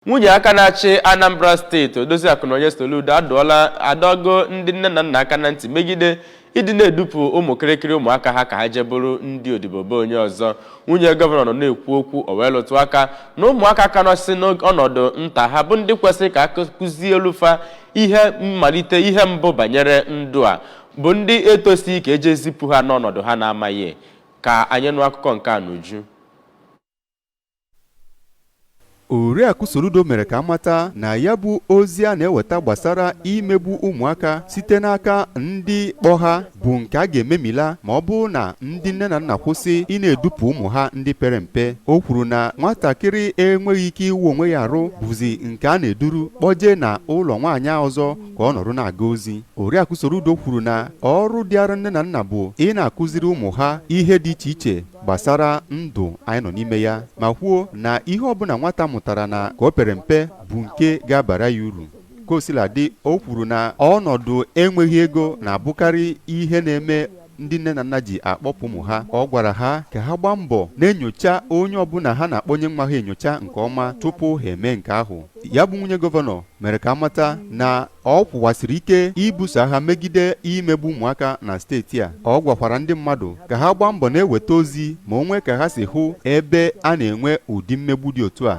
Nwunye aka na-achị Anambra steeti Odoziaku na onye Soludo adọgo ndị nne na nna aka na ntị megide ịdị na-edupụ ụmụkịrịkịrị ụmụaka ha ka ha jebụrụ ndị odibobe onye ọzọ. Nwunye gọvanọ nọ na-ekwu okwu o wee lụtụ aka na ụmụaka ka nọsị n'ọnọdụ nta ha bụ ndị kwesịrị ka akụzie elufa ihe mmalite ihe mbụ banyere ndụ a bụ ndị etosi ka eje zipụ ha n'ọnọdụ ha na-amaghị. Ka anyị nụ akụkọ nke a n'uju. Oriakụ Soludo mere ka amata na ya bụ ozi a na-eweta gbasara imegbu ụmụaka site n'aka ndị kpọ ha bụ nke a ga-ememila ma ọ bụ na ndị nne na nna kwụsị ị na-edupụ ụmụ ha ndị pere mpe. O kwuru na nwatakịrị enweghị ike iwu onwe ya arụ bụzi nke a na-eduru kpọje na ụlọ nwaanyị ọzọ ka ọ nọrọ na-aga ozi. Oriakụ Soludo kwuru na ọrụ dịara nne na nna bụ ị na-akụziri ụmụ ha ihe dị iche iche gbasara ndụ anyị nọ n'ime ya ma kwuo na ihe ọbụla nwata mụtara na ka o pere mpe bụ nke ga-abara ya uru. Ka o sila dị, o kwuru na ọnọdụ enweghị ego na-abụkarị ihe na-eme ndị nne na nna ji akpọpụ ụmụ ha. Ọ gwara ha ka ha gbaa mbọ na-enyocha onye ọbụla ha na-akpọnye nwa ha enyocha nke ọma tupu ha eme nke ahụ. Ya bụ nwunye gọvanọ mere ka amata na ọ kwụwasịrị ike ibuso agha megide imegbu ụmụaka na steeti a. Ọ gwakwara ndị mmadụ ka ha gbaa mbọ na-eweta ozi ma onwe ka ha si hụ ebe a na-enwe ụdị mmegbu dị otu a.